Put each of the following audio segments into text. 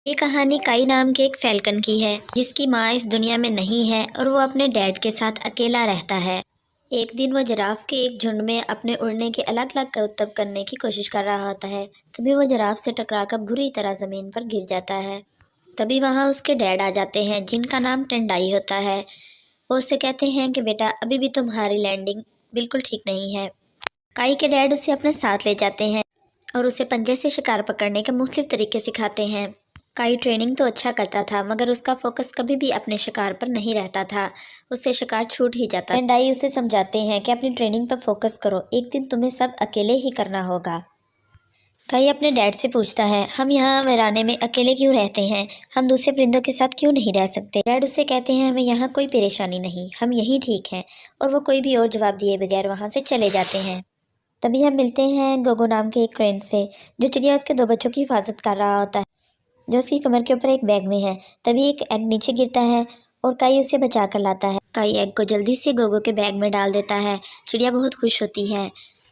ये कहानी काई नाम के एक फैल्कन की है जिसकी माँ इस दुनिया में नहीं है और वो अपने डैड के साथ अकेला रहता है। एक दिन वो जिराफ के एक झुंड में अपने उड़ने के अलग अलग करतब करने की कोशिश कर रहा होता है। तभी वो जिराफ से टकराकर बुरी तरह जमीन पर गिर जाता है। तभी वहाँ उसके डैड आ जाते हैं जिनका नाम टेंडाई होता है। वो उससे कहते हैं कि बेटा अभी भी तुम्हारी लैंडिंग बिल्कुल ठीक नहीं है। काई के डैड उसे अपने साथ ले जाते हैं और उसे पंजे से शिकार पकड़ने के मुख्तलिफ तरीके सिखाते हैं। काई ट्रेनिंग तो अच्छा करता था मगर उसका फोकस कभी भी अपने शिकार पर नहीं रहता था। उससे शिकार छूट ही जाता। टेंडाई उसे समझाते हैं कि अपनी ट्रेनिंग पर फोकस करो, एक दिन तुम्हें सब अकेले ही करना होगा। काई अपने डैड से पूछता है, हम यहाँ वीराने में अकेले क्यों रहते हैं? हम दूसरे परिंदों के साथ क्यों नहीं रह सकते? डैड उससे कहते हैं, हमें यहाँ कोई परेशानी नहीं, हम यहीं ठीक हैं। और वो कोई भी और जवाब दिए बगैर वहाँ से चले जाते हैं। तभी हम मिलते हैं गोगो नाम के एक क्रेन से, जो चिड़िया उसके दो बच्चों की हिफाजत कर रहा होता है, जो उसकी कमर के ऊपर एक बैग में है। तभी एक एग नीचे गिरता है और काई उसे बचा कर लाता है। काई एग को जल्दी से गोगो के बैग में डाल देता है। चिड़िया बहुत खुश होती है।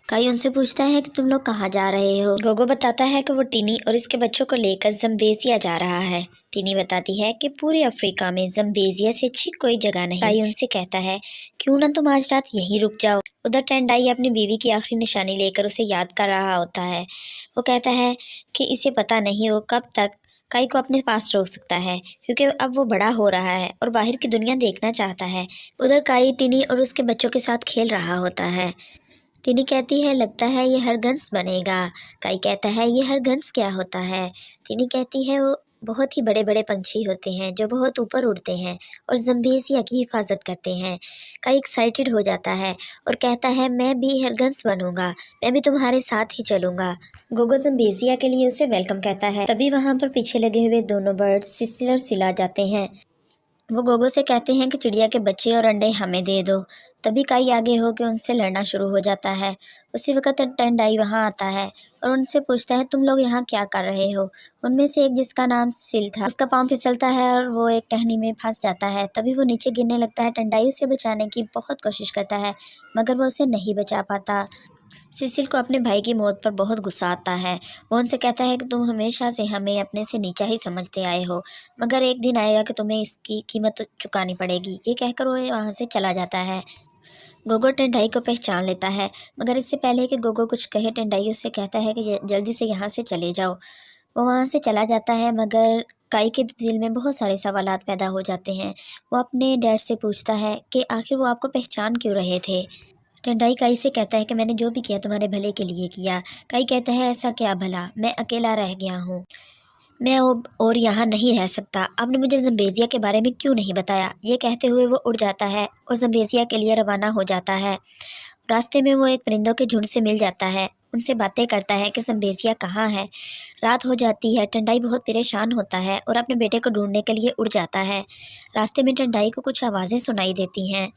काई उनसे पूछता है कि तुम लोग कहाँ जा रहे हो? गोगो बताता है कि वो टिनी और इसके बच्चों को लेकर जम्बेजिया जा रहा है। टिनी बताती है कि पूरे अफ्रीका में जम्बेजिया से अच्छी कोई जगह नहीं। काई उनसे कहता है, क्यों ना तुम आज रात यहीं रुक जाओ। उधर टेंडाई अपनी बीवी की आखिरी निशानी लेकर उसे याद कर रहा होता है। वो कहता है कि इसे पता नहीं वो कब तक काई को अपने पास रोक सकता है, क्योंकि अब वो बड़ा हो रहा है और बाहर की दुनिया देखना चाहता है। उधर काई टिनी और उसके बच्चों के साथ खेल रहा होता है। टिनी कहती है, लगता है ये हरगंस बनेगा। काई कहता है, ये हरगंस क्या होता है? टिनी कहती है, वो बहुत ही बड़े बड़े पंछी होते हैं जो बहुत ऊपर उड़ते हैं और जम्बेजिया की हिफाजत करते हैं। काई एक्साइटेड हो जाता है और कहता है, मैं भी हरगंस बनूंगा, मैं भी तुम्हारे साथ ही चलूंगा। गोगो जम्बेजिया के लिए उसे वेलकम कहता है। तभी वहाँ पर पीछे लगे हुए दोनों बर्ड सिसिल और सिला जाते हैं। वो गोगो से कहते हैं कि चिड़िया के बच्चे और अंडे हमें दे दो। तभी काई आगे होकर उनसे लड़ना शुरू हो जाता है। उसी वक्त टेंडाई वहां आता है और उनसे पूछता है, तुम लोग यहाँ क्या कर रहे हो? उनमें से एक, जिसका नाम सिल था, उसका पाँव फिसलता है और वो एक टहनी में फंस जाता है। तभी वो नीचे गिरने लगता है। टेंडाई उसे बचाने की बहुत कोशिश करता है मगर वो उसे नहीं बचा पाता। सिसिल को अपने भाई की मौत पर बहुत गुस्सा आता है। वो उनसे कहता है कि तुम हमेशा से हमें अपने से नीचा ही समझते आए हो, मगर एक दिन आएगा कि तुम्हें इसकी कीमत तो चुकानी पड़ेगी। ये कहकर वो वहाँ से चला जाता है। गोगो टेंडाई को पहचान लेता है, मगर इससे पहले कि गोगो कुछ कहे, टेंडाई उससे कहता है कि जल्दी से यहाँ से चले जाओ। वो वहाँ से चला जाता है मगर काई के दिल में बहुत सारे सवालात पैदा हो जाते हैं। वो अपने डैड से पूछता है कि आखिर वो आपको पहचान क्यों रहे थे। टेंडाई काई से कहता है कि मैंने जो भी किया तुम्हारे भले के लिए किया। काई कहता है, ऐसा क्या भला, मैं अकेला रह गया हूँ, मैं अब और यहाँ नहीं रह सकता। आपने मुझे जम्बेजिया के बारे में क्यों नहीं बताया? ये कहते हुए वो उड़ जाता है और जम्बेजिया के लिए रवाना हो जाता है। रास्ते में वो एक परिंदों के झुंड से मिल जाता है। उनसे बातें करता है कि जम्बेजिया कहाँ है। रात हो जाती है। टेंडाई बहुत परेशान होता है और अपने बेटे को ढूंढने के लिए उड़ जाता है। रास्ते में टेंडाई को कुछ आवाज़ें सुनाई देती हैं।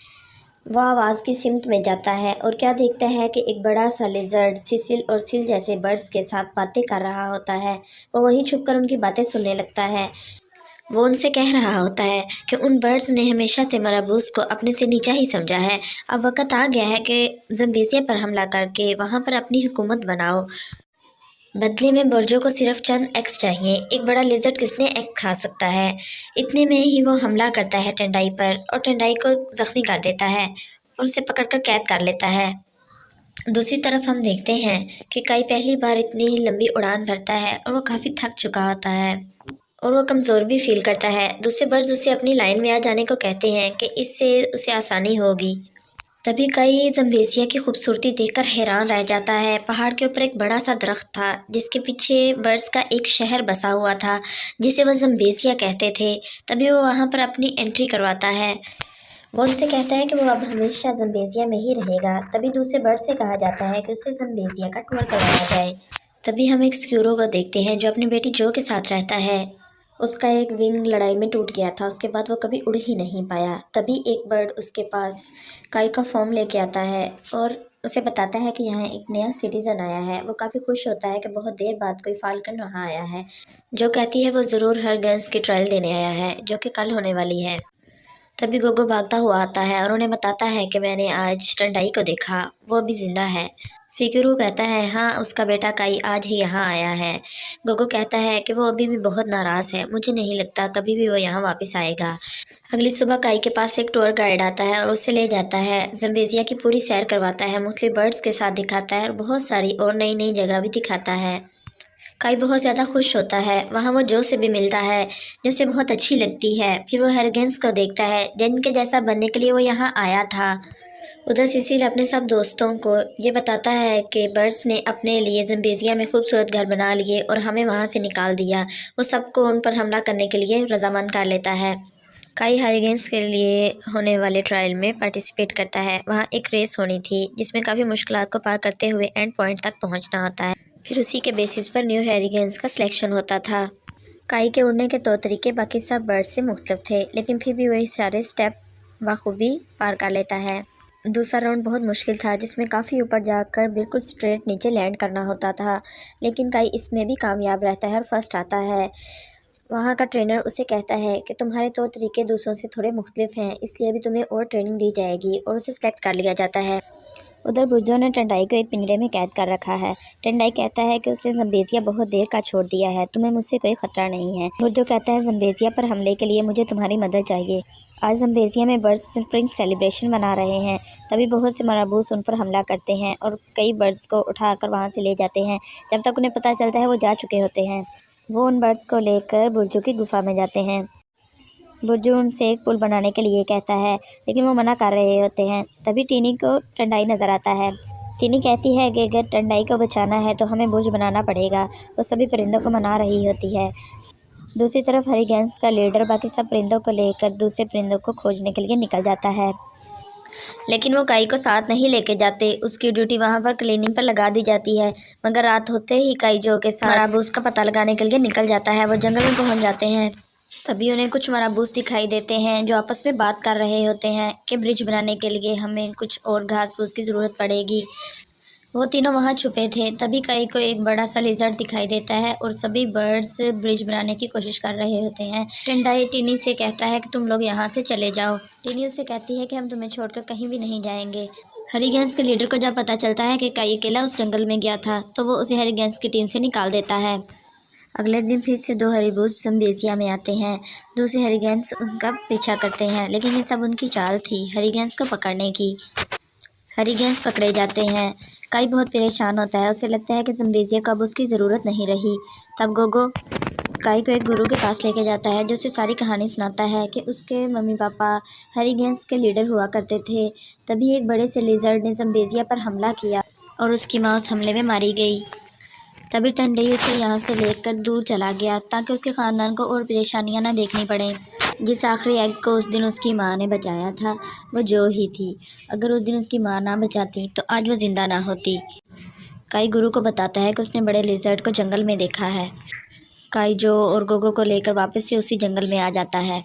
वह आवाज़ की सिमत में जाता है और क्या देखता है कि एक बड़ा सा लिजर्ड सिसिल और सिल जैसे बर्ड्स के साथ बातें कर रहा होता है। वो वहीं छुपकर उनकी बातें सुनने लगता है। वो उनसे कह रहा होता है कि उन बर्ड्स ने हमेशा से मराबूस को अपने से नीचा ही समझा है। अब वक्त आ गया है कि जम्बेजिया पर हमला करके वहाँ पर अपनी हुकूमत बनाओ। बदले में बर्जों को सिर्फ चंद एग्स चाहिए। एक बड़ा लिजर्ड किसने एग खा सकता है? इतने में ही वो हमला करता है टेंडाई पर और टेंडाई को जख्मी कर देता है और उसे पकड़कर कैद कर लेता है। दूसरी तरफ हम देखते हैं कि काई पहली बार इतनी लंबी उड़ान भरता है और वो काफ़ी थक चुका होता है और वो कमज़ोर भी फील करता है। दूसरे बर्ड्स उसे अपनी लाइन में आ जाने को कहते हैं कि इससे उसे आसानी होगी। तभी काई जम्बेजिया की खूबसूरती देखकर हैरान रह जाता है। पहाड़ के ऊपर एक बड़ा सा दरख्त था जिसके पीछे बर्ड्स का एक शहर बसा हुआ था जिसे वह जम्बेजिया कहते थे। तभी वो वहाँ पर अपनी एंट्री करवाता है। वो उनसे कहता है कि वो अब हमेशा जम्बेजिया में ही रहेगा। तभी दूसरे बर्ड से कहा जाता है कि उसे जम्बेजिया का टूर करवाया जाए। तभी हम एक स्क्यूरो को देखते हैं जो अपनी बेटी जो के साथ रहता है। उसका एक विंग लड़ाई में टूट गया था, उसके बाद वो कभी उड़ ही नहीं पाया। तभी एक बर्ड उसके पास काई का फॉर्म लेके आता है और उसे बताता है कि यहाँ एक नया सिटीजन आया है। वो काफ़ी खुश होता है कि बहुत देर बाद कोई फाल्कन वहाँ आया है। जो कहती है वो ज़रूर हर गन्स की ट्रायल देने आया है जो कि कल होने वाली है। तभी गोगो भागता हुआ आता है और उन्हें बताता है कि मैंने आज टंडाई को देखा, वो अभी जिंदा है। सिकुरू कहता है हाँ उसका बेटा काई आज ही यहाँ आया है। गोगो कहता है कि वो अभी भी बहुत नाराज़ है, मुझे नहीं लगता कभी भी वो यहाँ वापस आएगा। अगली सुबह काई के पास एक टूर गाइड आता है और उसे ले जाता है, जम्बेजिया की पूरी सैर करवाता है, मुख्तलिफ बर्ड्स के साथ दिखाता है और बहुत सारी और नई नई जगह भी दिखाता है। काई बहुत ज़्यादा खुश होता है। वहाँ वो जो से भी मिलता है जो उसे बहुत अच्छी लगती है। फिर वो हरगेंस को देखता है जिनके जैसा बनने के लिए वो यहाँ आया था। उधर सिसिल अपने सब दोस्तों को ये बताता है कि बर्ड्स ने अपने लिए जम्बेजिया में खूबसूरत घर बना लिए और हमें वहाँ से निकाल दिया। वो सबको उन पर हमला करने के लिए रजामंद कर लेता है। काई हरिगेंस के लिए होने वाले ट्रायल में पार्टिसिपेट करता है। वहाँ एक रेस होनी थी जिसमें काफ़ी मुश्किलात को पार करते हुए एंड पॉइंट तक पहुँचना होता है। फिर उसी के बेसिस पर न्यू हरिगेंस का सिलेक्शन होता था। काई के उड़ने के तौर तरीके बाकी सब बर्ड से मुख्तलिफ थे, लेकिन फिर भी वही सारे स्टेप बखूबी पार कर लेता है। दूसरा राउंड बहुत मुश्किल था जिसमें काफ़ी ऊपर जाकर बिल्कुल स्ट्रेट नीचे लैंड करना होता था, लेकिन काई इसमें भी कामयाब रहता है और फर्स्ट आता है। वहाँ का ट्रेनर उसे कहता है कि तुम्हारे तौर तरीके दूसरों से थोड़े मुख्तलिफ हैं, इसलिए अभी तुम्हें और ट्रेनिंग दी जाएगी, और उसे सेलेक्ट कर लिया जाता है। उधर बुर्जो ने टंडाई को एक पिंजरे में कैद कर रखा है। टंडाई कहता है कि उसने जम्बेजिया बहुत देर का छोड़ दिया है, तुम्हें मुझसे कोई खतरा नहीं है। बुर्जो कहता है जम्बेजिया पर हमले के लिए मुझे तुम्हारी मदद चाहिए। आज जम्बेजिया में बर्ड्स स्प्रिंग सेलिब्रेशन मना रहे हैं। तभी बहुत से मराबूस उन पर हमला करते हैं और कई बर्ड्स को उठाकर वहाँ से ले जाते हैं। जब तक उन्हें पता चलता है वो जा चुके होते हैं। वो उन बर्ड्स को लेकर बुर्जो की गुफा में जाते हैं। बुर्जो उनसे एक पुल बनाने के लिए कहता है, लेकिन वो मना कर रहे होते हैं। तभी टीनी को टंडाई नज़र आता है। टीनी कहती है कि अगर टंडाई को बचाना है तो हमें बुर्ज बनाना पड़ेगा। वो सभी परिंदों को मना रही होती है। दूसरी तरफ हरिगेंस का लीडर बाकी सब परिंदों को लेकर दूसरे परिंदों को खोजने के लिए निकल जाता है, लेकिन वो काई को साथ नहीं लेके जाते। उसकी ड्यूटी वहाँ पर क्लीनिंग पर लगा दी जाती है। मगर रात होते ही काई जो के साथ मराबूस का पता लगाने के लिए निकल जाता है। वो जंगल में पहुँच जाते हैं। तभी उन्हें कुछ मराबूस दिखाई देते हैं जो आपस में बात कर रहे होते हैं कि ब्रिज बनाने के लिए हमें कुछ और घास फूस की ज़रूरत पड़ेगी। वो तीनों वहाँ छुपे थे। तभी काई को एक बड़ा सा लिजर्ड दिखाई देता है और सभी बर्ड्स ब्रिज बनाने की कोशिश कर रहे होते हैं। टंडाई टीनी से कहता है कि तुम लोग यहाँ से चले जाओ। टीनी उससे कहती है कि हम तुम्हें छोड़कर कहीं भी नहीं जाएंगे। हरिगेंस के लीडर को जब पता चलता है कि काई अकेला उस जंगल में गया था तो वो उसे हरिगेंस की टीम से निकाल देता है। अगले दिन फिर से दो हरिबूस जम्बेजिया में आते हैं। दूसरे हरिगेंस उनका पीछा करते हैं, लेकिन ये सब उनकी चाल थी हरिगेंस को पकड़ने की। हरिगेंस पकड़े जाते हैं। काई बहुत परेशान होता है। उसे लगता है कि जम्बेजिया को अब उसकी ज़रूरत नहीं रही। तब गोगो काई को एक गुरु के पास लेके जाता है जो उसे सारी कहानी सुनाता है कि उसके मम्मी पापा हरिगेंस के लीडर हुआ करते थे। तभी एक बड़े से लिजर्ड ने जम्बेजिया पर हमला किया और उसकी माँ उस हमले में मारी गई। तभी टंडई उसे यहाँ से लेकर दूर चला गया ताकि उसके ख़ानदान को और परेशानियाँ ना देखनी पड़ें। जिस आखिरी एग को उस दिन उसकी माँ ने बचाया था वो जो ही थी। अगर उस दिन उसकी माँ ना बचाती तो आज वो ज़िंदा ना होती। काई गुरु को बताता है कि उसने बड़े लिजर्ड को जंगल में देखा है। काई जो और गोगो को लेकर वापस से उसी जंगल में आ जाता है।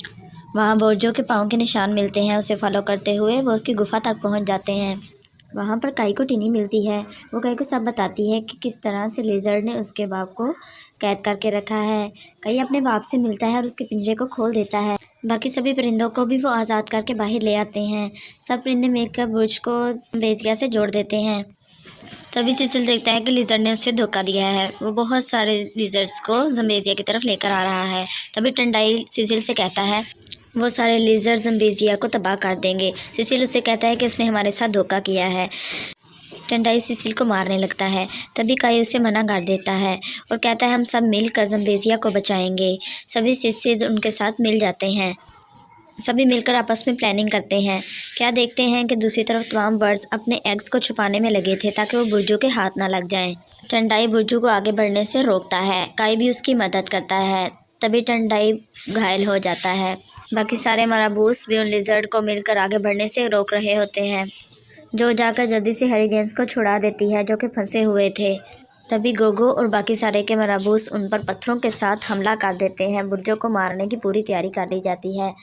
वहाँ बोर्जो के पाँव के निशान मिलते हैं। उसे फॉलो करते हुए वो उसकी गुफा तक पहुँच जाते हैं। वहाँ पर काई को टीनी मिलती है। वो काई को सब बताती है कि किस तरह से लिजर्ड ने उसके बाप को कैद करके रखा है। काई अपने बाप से मिलता है और उसके पिंजरे को खोल देता है। बाकी सभी परिंदों को भी वो आज़ाद करके बाहर ले आते हैं। सब परिंदे मिलकर बुर्ज को जम्बेजिया से जोड़ देते हैं। तभी सिसिल देखता है कि लिजर्ड ने उसे धोखा दिया है। वो बहुत सारे लिजर्ड्स को जम्बेजिया की तरफ लेकर आ रहा है। तभी टंडाई सिसिल से कहता है वो सारे लिजर्ड जम्बेजिया को तबाह कर देंगे। सिसिल उससे कहता है कि उसने हमारे साथ धोखा किया है। टंडाई सिसिल को मारने लगता है। तभी काई उसे मना कर देता है और कहता है हम सब मिलकर जम्बेजिया को बचाएंगे। सभी सिसिल उनके साथ मिल जाते हैं। सभी मिलकर आपस में प्लानिंग करते हैं। क्या देखते हैं कि दूसरी तरफ तमाम बर्ड्स अपने एग्स को छुपाने में लगे थे ताकि वो बुर्जो के हाथ ना लग जाएं। टंडाई बुर्जो को आगे बढ़ने से रोकता है। काई भी उसकी मदद करता है। तभी टंडाई घायल हो जाता है। बाकी सारे मराबूस भी उन लिजर्ड को मिलकर आगे बढ़ने से रोक रहे होते हैं, जो जाकर जल्दी से हरिगेंस को छुड़ा देती है जो कि फंसे हुए थे। तभी गोगो और बाकी सारे के मराबूस उन पर पत्थरों के साथ हमला कर देते हैं। बुर्जो को मारने की पूरी तैयारी कर ली जाती है।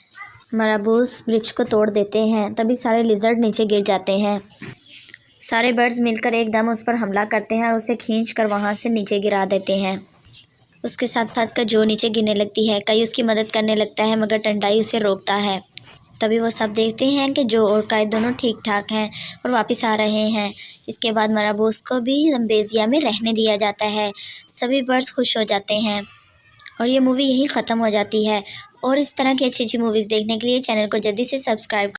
मराबूस ब्रिज को तोड़ देते हैं। तभी सारे लिजर्ड नीचे गिर जाते हैं। सारे बर्ड्स मिलकर एकदम उस पर हमला करते हैं और उसे खींचकर वहाँ से नीचे गिरा देते हैं। उसके साथ फंसकर जो नीचे गिरने लगती है। काई उसकी मदद करने लगता है मगर टंडाई उसे रोकता है। तभी वो सब देखते हैं कि जो और कायद दोनों ठीक ठाक हैं और वापस आ रहे हैं। इसके बाद मराबूस को भी जम्बेज़िया में रहने दिया जाता है। सभी बर्ड्स खुश हो जाते हैं और ये मूवी यहीं ख़त्म हो जाती है। और इस तरह की अच्छी अच्छी मूवीज़ देखने के लिए चैनल को जल्दी से सब्सक्राइब